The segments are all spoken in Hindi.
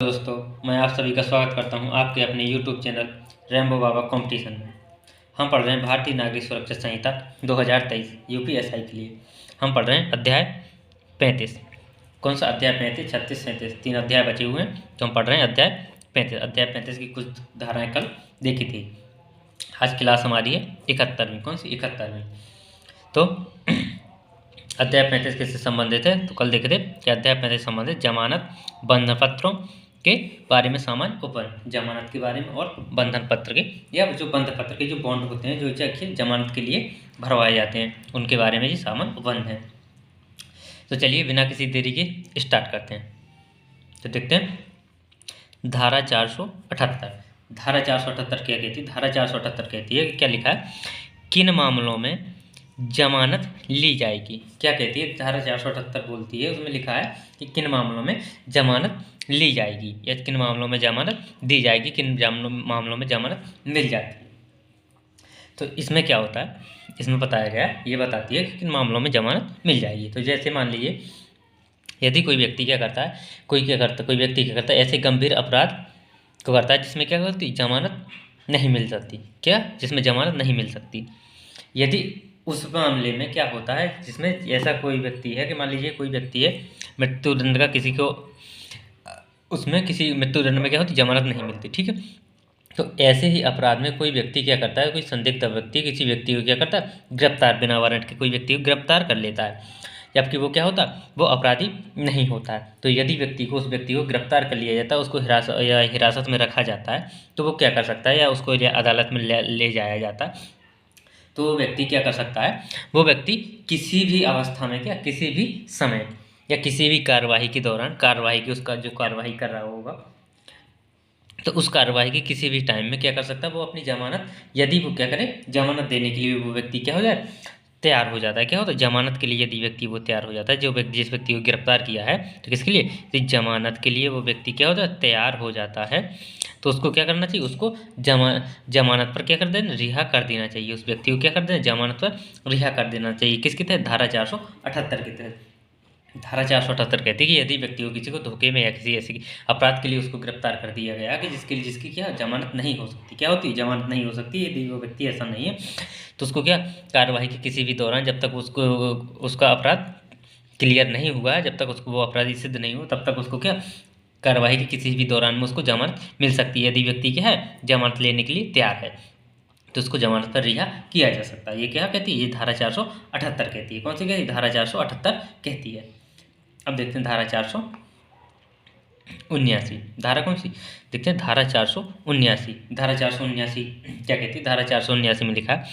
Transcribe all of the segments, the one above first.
दोस्तों, मैं आप सभी का स्वागत करता हूं आपके अपने YouTube चैनल रैम्बो बाबा कंपटीशन में। हम पढ़ रहे हैं भारतीय नागरिक सुरक्षा संहिता 2023 यूपीएसआई के लिए। हम पढ़ रहे हैं अध्याय 35। कौन सा अध्याय? 35, 36, 37 तीन अध्याय बचे हुए हैं, तो हम पढ़ रहे हैं अध्याय 35। अध्याय 35 की कुछ धाराएँ कल देखी थी। आज क्लास हमारी है 71वीं। कौन सी? 71वीं। तो अध्याय 35 किससे संबंधित है? तो कल देखे थे कि अध्याय 35 संबंधित जमानत बंधन पत्रों के बारे में सामान्य उपबंध, जमानत के बारे में और बंधन पत्र के या जो बंधन पत्र के जो बॉन्ड होते हैं, जो चेक जमानत के लिए भरवाए जाते हैं, उनके बारे में ये सामान्य उपबंध है। तो चलिए बिना किसी देरी के स्टार्ट करते हैं। तो देखते हैं धारा 478। धारा 478 क्या कहती है? धारा 478 कहती है, क्या लिखा है, किन मामलों में जमानत ली जाएगी। क्या कहती है धारा 478? बोलती है, उसमें लिखा है कि किन मामलों में जमानत ली जाएगी या किन मामलों में जमानत दी जाएगी, किन मामलों में जमानत मिल जाती है। तो इसमें क्या होता है, इसमें बताया गया, ये बताती है कि किन मामलों में जमानत मिल जाएगी। तो जैसे मान लीजिए यदि कोई व्यक्ति क्या करता है, कोई व्यक्ति क्या करता है, ऐसे गंभीर अपराध को करता है जिसमें क्या होती, जमानत नहीं मिल सकती। क्या? जिसमें जमानत नहीं मिल सकती। यदि उस मामले में क्या होता है, जिसमें ऐसा कोई व्यक्ति है कि मान लीजिए कोई व्यक्ति है मृत्युदंड का, किसी को उसमें किसी मृत्युदंड में क्या होती, जमानत नहीं मिलती, ठीक है। तो ऐसे ही अपराध में कोई व्यक्ति क्या करता है, कोई संदिग्ध व्यक्ति किसी व्यक्ति को क्या करता है, गिरफ्तार, बिना वारंट के कोई व्यक्ति को गिरफ्तार कर लेता है, जबकि वो क्या होता है, वो अपराधी नहीं होता है। तो यदि उस व्यक्ति को गिरफ्तार कर लिया जाता है, उसको हिरासत में रखा जाता है, तो वो क्या कर सकता है, या उसको अदालत में ले जाया जाता है, तो वो व्यक्ति क्या कर सकता है, वो व्यक्ति किसी भी अवस्था में, क्या किसी भी समय या किसी भी कार्यवाही के दौरान, कार्यवाही की उसका जो कार्यवाही कर रहा होगा, तो उस कार्यवाही के किसी भी टाइम में क्या कर सकता है, वो अपनी जमानत, यदि वो क्या करे, जमानत देने के लिए वो व्यक्ति क्या हो जाए, तैयार हो जाता है। क्या होता है, जमानत के लिए यदि व्यक्ति वो तैयार हो जाता है, जिस व्यक्ति को गिरफ्तार किया है, तो किसके लिए, तो जमानत के लिए वो व्यक्ति क्या होता है, तैयार हो जाता है। तो उसको क्या करना चाहिए, उसको जमानत पर क्या कर देना, रिहा कर देना चाहिए। उस व्यक्ति को क्या कर देना, जमानत पर रिहा कर देना चाहिए। किसके तहत? धारा 478 के तहत। धारा 478 कहती है कि यदि व्यक्ति को किसी को धोखे में या किसी ऐसे अपराध के लिए उसको गिरफ्तार कर दिया गया कि जिसकी क्या जमानत नहीं हो सकती। क्या होती है, जमानत नहीं हो सकती। यदि वो व्यक्ति ऐसा नहीं है, तो उसको क्या, कार्यवाही के किसी भी दौरान, जब तक उसका अपराध क्लियर नहीं हुआ है, जब तक उसको वो अपराधी सिद्ध नहीं हो, तब तक उसको क्या, कार्यवाही के किसी भी दौरान में उसको जमानत मिल सकती है। यदि व्यक्ति क्या है, जमानत लेने के लिए तैयार है, तो उसको जमानत पर रिहा किया जा सकता है। ये क्या कहती है, ये धारा 478 कहती है। कौन सी कहती है? धारा 478 कहती है। अब देखते हैं धारा 479। धारा कौन सी? देखते हैं धारा 479। धारा 479 क्या कहती है? धारा 479 में लिखा है,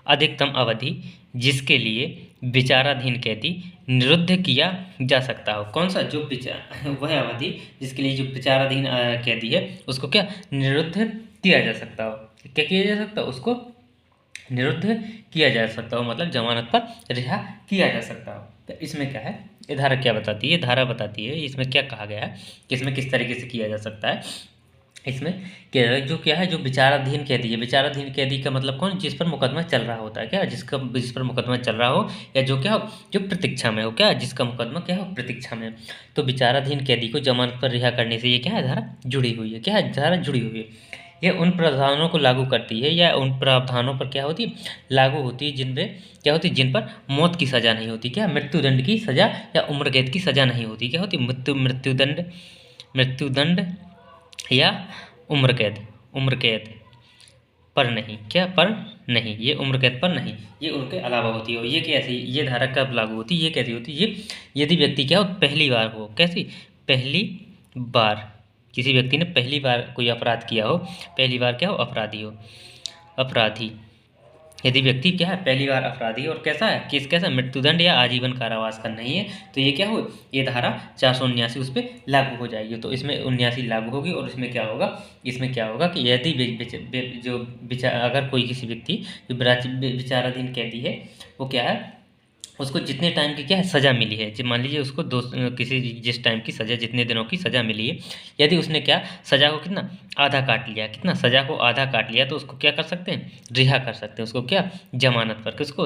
अधिकतम अवधि जिसके लिए विचाराधीन कैदी निरुद्ध किया जा सकता हो। कौन सा? जो वह अवधि जिसके लिए जो विचाराधीन कैदी है, उसको क्या, निरुद्ध किया जा सकता हो। क्या किया जा सकता हो? उसको निरुद्ध किया जा सकता हो, मतलब जमानत पर रिहा किया जा सकता हो। तो इसमें क्या है, ये धारा क्या बताती है? धारा बताती है इसमें क्या कहा गया है कि इसमें किस तरीके से किया जा सकता है। इसमें क्या है, जो विचाराधीन कैदी है, विचाराधीन कैदी का मतलब कौन, जिस पर मुकदमा चल रहा होता है, क्या, जिस पर मुकदमा चल रहा हो, या जो क्या हो, जो प्रतीक्षा में हो, क्या, जिसका मुकदमा क्या हो, प्रतीक्षा में। तो विचाराधीन कैदी को जमानत पर रिहा करने से ये क्या है, धारा जुड़ी हुई है। क्या है? धारा जुड़ी हुई है। यह उन प्रावधानों को लागू करती है, या उन प्रावधानों पर क्या होती है, लागू होती है, जिन पे क्या होती है, जिन पर मौत की सज़ा नहीं होती। क्या? मृत्युदंड की सज़ा या उम्र कैद की सज़ा नहीं होती। क्या होती? मृत्युदंड या उम्र कैद पर नहीं। क्या? पर नहीं, ये उम्र कैद पर नहीं, ये उनके अलावा होती है। ये कैसी, ये धारा कब लागू होती है, ये कैसी होती है, ये यदि व्यक्ति क्या हो, पहली बार हो। कैसी? पहली बार किसी व्यक्ति ने पहली बार कोई अपराध किया हो, पहली बार क्या हो, अपराधी यदि व्यक्ति क्या है, पहली बार अपराधी, और कैसा है, केस कैसा, मृत्युदंड या आजीवन कारावास का नहीं है, तो ये क्या हो, ये धारा 479 उस पर लागू हो जाएगी। तो इसमें 79 लागू होगी, और इसमें क्या होगा कि यदि अगर कोई किसी व्यक्ति जो विचाराधीन कैदी है, वो क्या है, उसको जितने टाइम की क्या है, सज़ा मिली है, मान लीजिए उसको जिस टाइम की सज़ा, जितने दिनों की सज़ा मिली है, यदि उसने क्या, सज़ा को कितना आधा काट लिया, सज़ा को आधा काट लिया, तो उसको क्या कर सकते हैं, रिहा कर सकते हैं। उसको क्या, जमानत पर, किसको,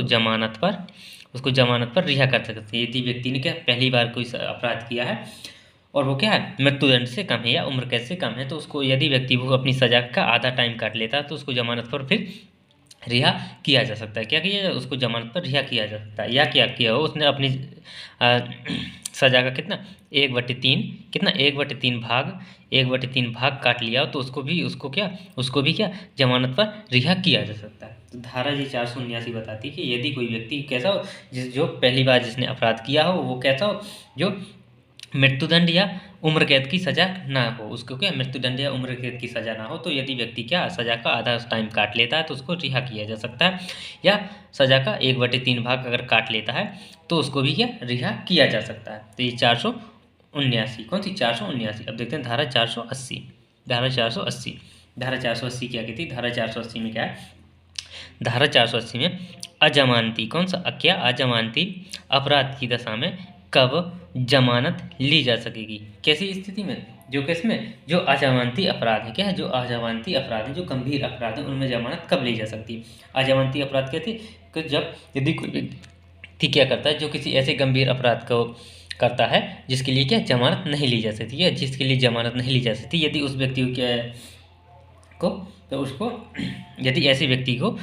उसको जमानत पर रिहा कर सकते हैं। यदि व्यक्ति ने क्या, पहली बार कोई अपराध किया है, और वो क्या है, मृत्युदंड से कम है या उम्र कैद से कम है, तो उसको यदि व्यक्ति वो अपनी सजा का आधा टाइम काट लेता है तो उसको जमानत पर फिर रिहा किया जा सकता है। क्या किया जाए, उसको जमानत पर रिहा किया जा सकता है। या क्या किया हो, उसने अपनी सजा का कितना 1/3 कितना 1/3 भाग 1/3 भाग काट लिया हो, तो उसको भी क्या जमानत पर रिहा किया जा सकता है। तो धारा जी 479 बताती है कि यदि कोई व्यक्ति कैसा हो जो पहली बार जिसने अपराध किया हो वो कैसा हो, जो मृत्युदंड या उम्र कैद की सजा ना हो, उसको क्या मृत्युदंड या उम्र कैद की सजा ना हो, तो यदि व्यक्ति क्या सजा का आधा टाइम काट लेता है तो उसको रिहा किया जा सकता है। या सजा का 1/3 भाग अगर काट लेता है तो उसको भी क्या रिहा किया जा सकता है। तो ये 479 कौन सी 479। अब देखते हैं धारा 480। धारा 480 क्या कहती है, धारा 480 में क्या है, धारा 480 में अजमानती कौन सा क्या अजमानती अपराध की दशा में कब जमानत ली जा सकेगी, कैसी स्थिति में, जो किसमें, जो अजमानती अपराध है, क्या है जो अजमानती अपराध है, जो गंभीर अपराध है, उनमें जमानत कब ली जा सकती है। अजमानती अपराध कहते कि जब यदि कोई व्यक्ति क्या करता है, जो किसी ऐसे गंभीर अपराध को करता है जिसके लिए क्या जमानत नहीं ली जा सकती है, जिसके लिए जमानत नहीं ली जा सकती, यदि उस व्यक्ति को क्या को तो उसको यदि ऐसे व्यक्ति को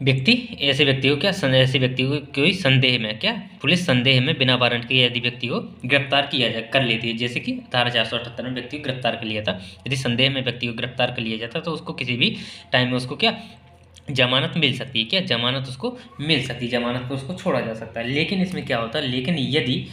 ऐसे व्यक्ति को कोई संदेह में क्या पुलिस संदेह में बिना वारंट के यदि व्यक्ति को गिरफ्तार किया कर लेती है, जैसे कि धारा 478 में व्यक्ति को गिरफ्तार कर लिया था, यदि संदेह में व्यक्ति को गिरफ्तार कर लिया जाता तो उसको किसी भी टाइम में उसको क्या जमानत मिल सकती है, क्या जमानत उसको मिल सकती है, जमानत पर उसको छोड़ा जा सकता है। लेकिन इसमें क्या होता है, लेकिन यदि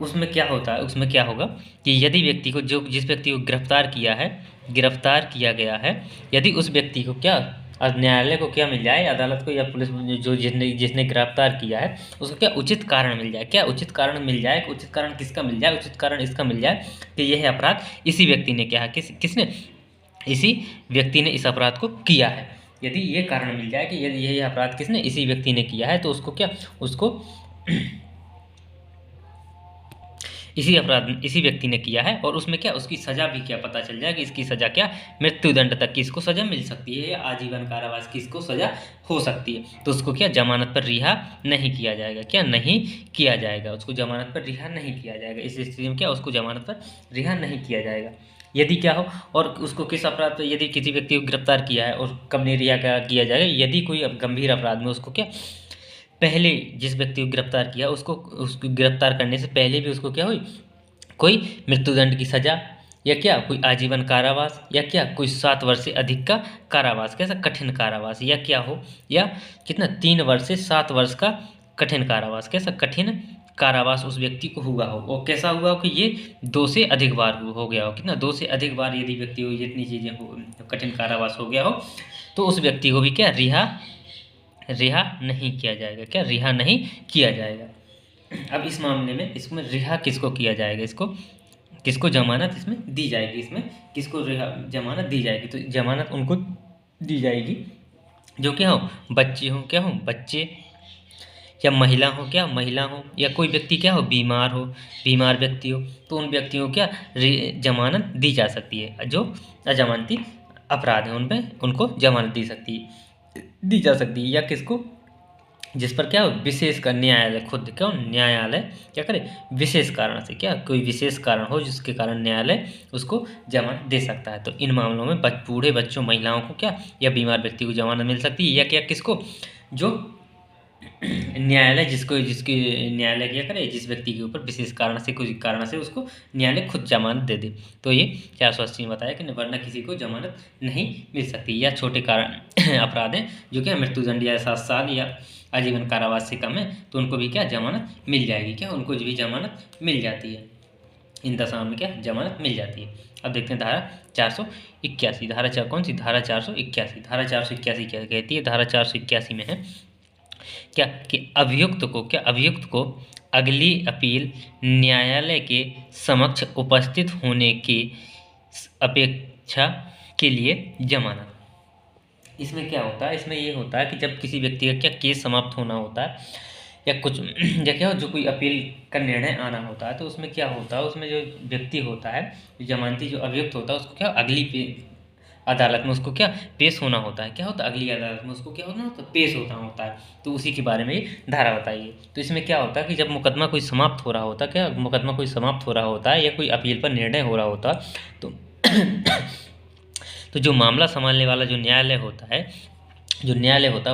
उसमें क्या होता है, उसमें क्या होगा कि यदि व्यक्ति को जिस व्यक्ति को गिरफ्तार किया गया है, यदि उस व्यक्ति को क्या न्यायालय को क्या मिल जाए, अदालत को या पुलिस जो जिसने गिरफ्तार किया है उसको क्या उचित कारण मिल जाए, क्या उचित कारण मिल जाए, उचित कारण किसका मिल जाए, उचित कारण इसका मिल जाए कि यह अपराध इसी व्यक्ति ने किया है, किसने इसी व्यक्ति ने इस अपराध को किया है। यदि ये कारण मिल जाए कि यदि यह अपराध किसने इसी व्यक्ति ने किया है तो उसको इसी व्यक्ति ने किया है, और उसमें क्या उसकी सजा भी क्या पता चल जाए कि इसकी सजा क्या मृत्युदंड तक की इसको सजा मिल सकती है या आजीवन कारावास की इसको सजा हो सकती है, तो उसको क्या जमानत पर रिहा नहीं किया जाएगा, क्या नहीं किया जाएगा, उसको जमानत पर रिहा नहीं किया जाएगा। इस स्थिति में क्या उसको जमानत पर रिहा नहीं किया जाएगा। यदि क्या हो और उसको किस अपराध पर यदि किसी व्यक्ति को गिरफ्तार किया है और कब नहीं रिहा किया जाएगा, यदि कोई गंभीर अपराध में उसको क्या पहले जिस व्यक्ति को गिरफ्तार किया उसको गिरफ्तार करने से पहले भी उसको क्या हुई कोई मृत्युदंड की सजा या क्या कोई आजीवन कारावास या क्या कोई 7 वर्ष से अधिक का कारावास, कैसा कठिन कारावास, या क्या हो या कितना 3 वर्ष से 7 वर्ष का कठिन कारावास, कैसा कठिन कारावास उस व्यक्ति को हुआ हो, और कैसा हुआ हो कि ये 2 से अधिक बार हो गया हो, कितना 2 से अधिक बार यदि व्यक्ति को जितनी चीज़ें हो कठिन कारावास हो गया हो तो उस व्यक्ति को भी क्या रिहा नहीं किया जाएगा, क्या रिहा नहीं किया जाएगा। अब इस मामले में इसमें रिहा किसको किया जाएगा, किसको जमानत इसमें दी जाएगी, इसमें किसको रिहा जमानत दी जाएगी, तो जमानत उनको दी जाएगी जो क्या हो बच्चे हो, क्या हो बच्चे, या महिला हो या कोई व्यक्ति क्या हो बीमार व्यक्ति हो, तो उन व्यक्तियों को क्या जमानत दी जा सकती है, जो अजमानती अपराध है उनमें उनको जमानत दी जा सकती है, या किसको जिस पर क्या हो विशेष का न्यायालय खुद क्यों न्यायालय क्या करे विशेष कारण से, क्या कोई विशेष कारण हो जिसके कारण न्यायालय उसको जमानत दे सकता है। तो इन मामलों में बूढ़े बच्चों महिलाओं को क्या या बीमार व्यक्ति को जमानत मिल सकती है, या क्या किसको जो न्यायालय जिसके न्यायालय क्या करे जिस व्यक्ति के ऊपर विशेष कारण से कुछ कारण से उसको न्यायालय खुद जमानत दे दे। तो ये 480 में बताया कि वरना किसी को जमानत नहीं मिल सकती, या छोटे कारण अपराध हैं जो क्या मृत्युदंड या 7 साल या आजीवन कारावास से कम है तो उनको भी क्या जमानत मिल जाएगी, क्या उनको भी जमानत मिल जाती है, इन दशाओं में क्या जमानत मिल जाती है। अब देखते हैं धारा 481, धारा कौन सी धारा 481, धारा 481 क्या कहती है, धारा 481 में है क्या कि अभियुक्त को अगली अपील न्यायालय के समक्ष उपस्थित होने की अपेक्षा के लिए जमानत। इसमें क्या होता है, इसमें ये होता है कि जब किसी व्यक्ति का क्या केस समाप्त होना होता है या कुछ या क्या जो कोई अपील का निर्णय आना होता है तो उसमें क्या होता है, उसमें जो व्यक्ति होता है जमानती जो अभियुक्त होता है उसको क्या अदालत में उसको क्या पेश होना होता है, क्या होता है, अगली अदालत में उसको क्या होना होता है, पेश होना होता है। तो उसी के बारे में ये धारा बताइए। तो इसमें क्या होता है कि जब मुकदमा कोई समाप्त हो रहा होता है, क्या मुकदमा कोई समाप्त हो रहा होता है या कोई अपील पर निर्णय हो रहा होता है, तो तो जो मामला संभालने वाला जो न्यायालय होता है,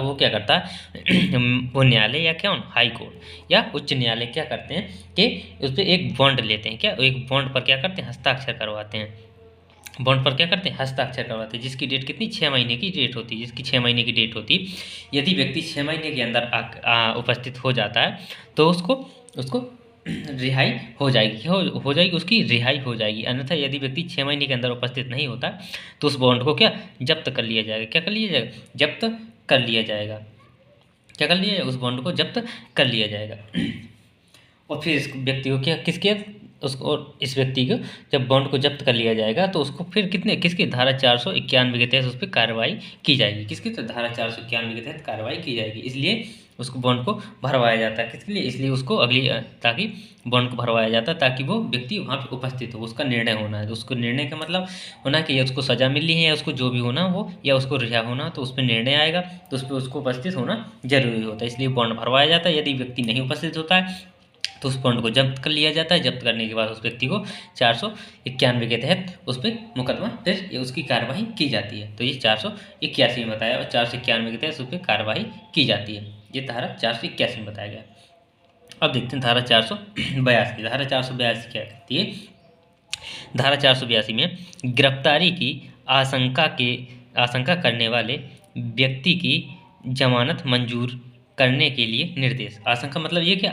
वो क्या करता है वो न्यायालय या क्या हाई कोर्ट या उच्च न्यायालय क्या करते हैं कि उस पर एक बॉन्ड लेते हैं, क्या एक बॉन्ड पर क्या करते हैं, हस्ताक्षर करवाते हैं। बॉन्ड पर क्या करते हैं, हस्ताक्षर करवाते हैं, जिसकी डेट कितनी, 6 महीने की डेट होती है, जिसकी 6 महीने की डेट होती। यदि व्यक्ति 6 महीने के अंदर उपस्थित हो जाता है तो उसको रिहाई हो जाएगी, हो जाएगी, उसकी रिहाई हो जाएगी। अन्यथा यदि व्यक्ति 6 महीने के अंदर उपस्थित नहीं होता तो उस बॉन्ड को क्या जब्त कर लिया जाएगा, क्या कर लिया जाएगा, जब्त कर लिया जाएगा, क्या कर लिया जाएगा, उस बॉन्ड को जब्त कर लिया जाएगा। और फिर इस व्यक्ति को क्या किसके उसको, और इस व्यक्ति को जब बॉन्ड को जब्त कर लिया जाएगा तो उसको फिर किसकी धारा 491 के तहत उस पर कार्रवाई की जाएगी, किसकी, तो धारा 491 के तहत कार्रवाई की जाएगी। इसलिए उसको बॉन्ड को भरवाया जाता है, किसके लिए, इसलिए उसको ताकि बॉन्ड को भरवाया जाता है ताकि वो व्यक्ति वहाँ पे उपस्थित हो, उसका निर्णय होना है। तो उसको निर्णय का मतलब होना कि उसको सज़ा मिलनी है या उसको जो भी होना हो या उसको रिहा होना, तो उस पर निर्णय आएगा तो उस पर उसको उपस्थित होना जरूरी होता है, इसलिए बॉन्ड भरवाया जाता है। यदि व्यक्ति नहीं उपस्थित होता है तो उस बॉन्ड को जब्त कर लिया जाता है। जब्त करने के बाद उस व्यक्ति को 491 के तहत उस पर मुकदमा फिर उसकी कार्रवाई की जाती है। तो ये 481 में बताया और 491 के तहत उस पर कार्रवाई की जाती है। ये धारा 481 में बताया गया। अब देखते हैं धारा 482। धारा 482 क्या कहती है, धारा 482 में गिरफ्तारी की आशंका करने वाले व्यक्ति की जमानत मंजूर करने के लिए निर्देश। आशंका मतलब ये क्या,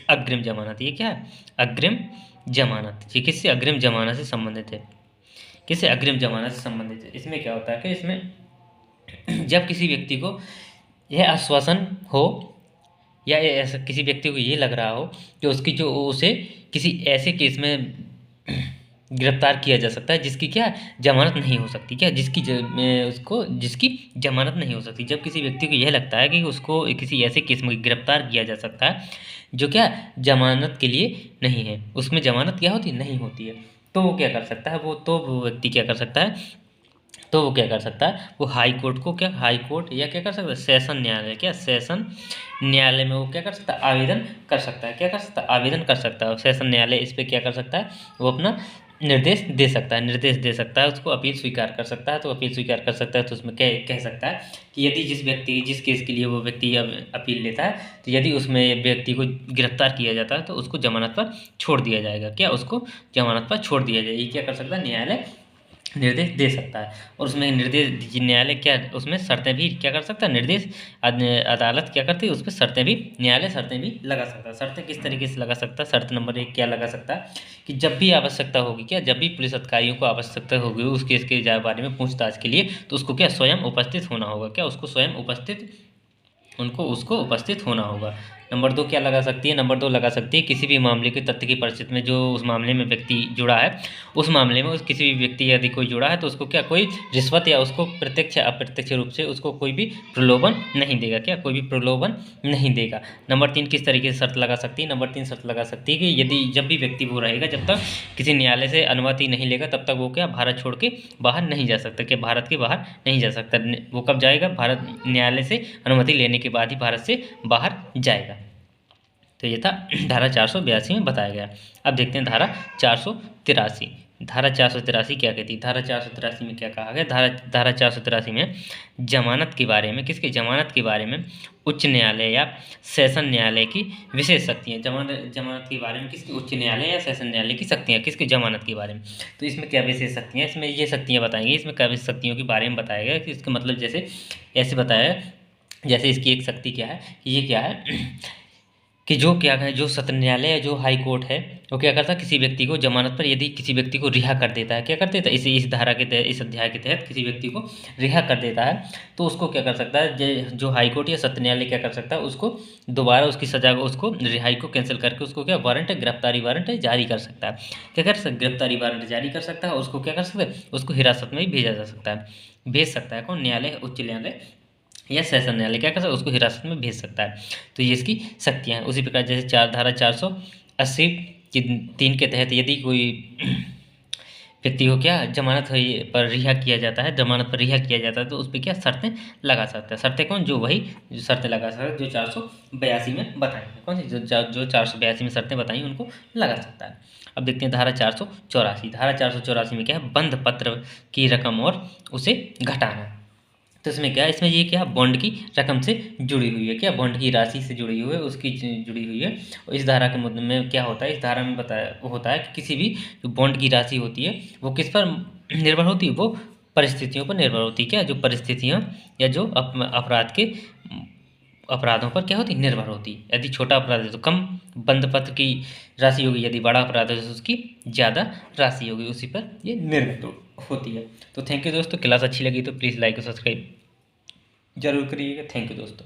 अग्रिम जमानत, ये क्या है, अग्रिम जमानत। ये किससे, अग्रिम जमानत से संबंधित है, किससे, अग्रिम जमानत से संबंधित है। इसमें क्या होता है कि इसमें जब किसी व्यक्ति को यह आश्वासन हो या ऐसा किसी व्यक्ति को ये लग रहा हो कि उसकी जो उसे किसी ऐसे केस में गिरफ्तार किया जा सकता है जिसकी क्या जमानत नहीं हो सकती, क्या जिसकी जिसकी जमानत नहीं हो सकती। जब किसी व्यक्ति को यह लगता है कि उसको किसी ऐसे केस में गिरफ्तार किया जा सकता है जो क्या जमानत के लिए नहीं है, उसमें जमानत क्या होती नहीं होती है, तो वो क्या कर सकता है, वो व्यक्ति क्या कर सकता है, तो वो क्या कर सकता है, वो हाई कोर्ट को क्या, हाई कोर्ट या क्या कर सकता है, सेशन न्यायालय, क्या सेशन न्यायालय में वो क्या कर सकता है, आवेदन कर सकता है, क्या कर सकता है, आवेदन कर सकता है। सेशन न्यायालय इस पर क्या कर सकता है, वो अपना निर्देश दे सकता है, निर्देश दे सकता है, उसको अपील स्वीकार कर सकता है। तो अपील स्वीकार कर सकता है तो उसमें कह सकता है कि यदि जिस केस के लिए वो व्यक्ति अपील लेता है तो यदि उसमें व्यक्ति को गिरफ्तार किया जाता है तो उसको जमानत पर छोड़ दिया जाएगा, क्या उसको जमानत पर छोड़ दिया जाएगा। ये क्या कर सकता है, न्यायालय निर्देश दे सकता है। और उसमें निर्देश न्यायालय क्या उसमें शर्तें भी क्या कर सकता है, निर्देश अदालत क्या करती है, उस पर शर्तें भी, न्यायालय शर्तें भी लगा सकता है। शर्तें किस तरीके से लगा सकता है, शर्त नंबर 1 क्या लगा सकता है कि जब भी आवश्यकता होगी, क्या जब भी पुलिस अधिकारियों को आवश्यकता होगी उस केस के बारे में पूछताछ के लिए, तो उसको क्या स्वयं उपस्थित होना होगा, क्या उसको स्वयं उसको उपस्थित होना होगा। नंबर 2 क्या लगा सकती है, नंबर 2 लगा सकती है किसी भी मामले के तथ्य की परिस्थिति में जो उस मामले में व्यक्ति जुड़ा है, उस मामले में उस किसी भी व्यक्ति यदि कोई जुड़ा है तो उसको क्या कोई रिश्वत या उसको प्रत्यक्ष या अप्रत्यक्ष रूप से उसको कोई भी प्रलोभन नहीं देगा, क्या कोई भी प्रलोभन नहीं देगा। नंबर 3 किस तरीके से शर्त लगा सकती है, नंबर 3 शर्त लगा सकती है कि यदि जब भी व्यक्ति वो रहेगा, जब तक किसी न्यायालय से अनुमति नहीं लेगा तब तक वो क्या भारत छोड़ के बाहर नहीं जा सकता, क्या भारत के बाहर नहीं जा सकता। वो कब जाएगा, भारत न्यायालय से अनुमति लेने के बाद ही भारत से बाहर जाएगा। तो ये था धारा 482 में बताया गया। अब देखते हैं धारा 483। धारा 483 क्या कहती है, धारा 483 में क्या कहा गया, धारा 483 में जमानत के बारे में, किसके जमानत के बारे में उच्च न्यायालय या सेशन न्यायालय की विशेष शक्तियाँ, जमानत के बारे में किसकी, उच्च न्यायालय या सेशन न्यायालय की शक्तियाँ, किसकी जमानत के बारे में। तो इसमें क्या विशेष शक्तियाँ, इसमें ये शक्तियाँ बताएंगे, इसमें क्या विशेष शक्तियों के बारे में बताया गया कि इसका मतलब जैसे ऐसे बताया, जैसे इसकी एक शक्ति क्या है कि ये क्या है कि जो क्या है, जो सत्र न्यायालय है, जो हाई कोर्ट है, वो क्या करता है किसी व्यक्ति को जमानत पर यदि किसी व्यक्ति को रिहा कर देता है, क्या कर देता है, इस धारा के तहत, इस अध्याय के तहत किसी व्यक्ति को रिहा कर देता है तो उसको क्या कर सकता है, जो हाई कोर्ट या सत्र न्यायालय क्या कर सकता है, उसको दोबारा उसकी सजा को, उसको रिहाई को कैंसिल करके उसको क्या वारंट, गिरफ्तारी वारंट जारी कर सकता है, क्या कर सकता है, गिरफ्तारी वारंट जारी कर सकता है। उसको क्या कर सकता है, उसको हिरासत में भी भेजा जा सकता है, भेज सकता है कौन, न्यायालय, उच्च न्यायालय या सेशन न्यायालय क्या कर सकता है, उसको हिरासत में भेज सकता है। तो ये इसकी शक्तियाँ हैं। उसी प्रकार जैसे धारा 480 की 3 के तहत यदि कोई व्यक्ति को क्या जमानत पर रिहा किया जाता है, जमानत पर रिहा किया जाता है तो उस पर क्या शर्तें लगा सकता है। शर्तें कौन? जो वही जो शर्तें लगा सकता है जो 482 में बताई है। कौन सी? जो 482 में शर्तें बताई उनको लगा सकता है। अब देखते हैं धारा 484। धारा 484 में क्या है? बंध पत्र की रकम और उसे घटाना। तो इसमें क्या है? इसमें ये क्या बॉन्ड की रकम से जुड़ी हुई है, क्या बॉन्ड की राशि से जुड़ी हुई है, उसकी जुड़ी हुई है। और इस धारा के मुद्दे में क्या होता है? इस धारा में बताया होता है कि किसी भी जो बॉन्ड की राशि होती है वो किस पर निर्भर होती है? वो परिस्थितियों पर निर्भर होती है। क्या? जो परिस्थितियाँ या जो अपराध के अपराधों पर क्या होती? निर्भर होती है। यदि छोटा अपराध है तो कम बंद पत्र की राशि होगी, यदि बड़ा अपराध है तो उसकी ज़्यादा राशि होगी, उसी पर ये निर्भर होती है। तो थैंक यू दोस्तों, क्लास अच्छी लगी तो प्लीज़ लाइक और सब्सक्राइब जरूर करिएगा। थैंक यू दोस्तों।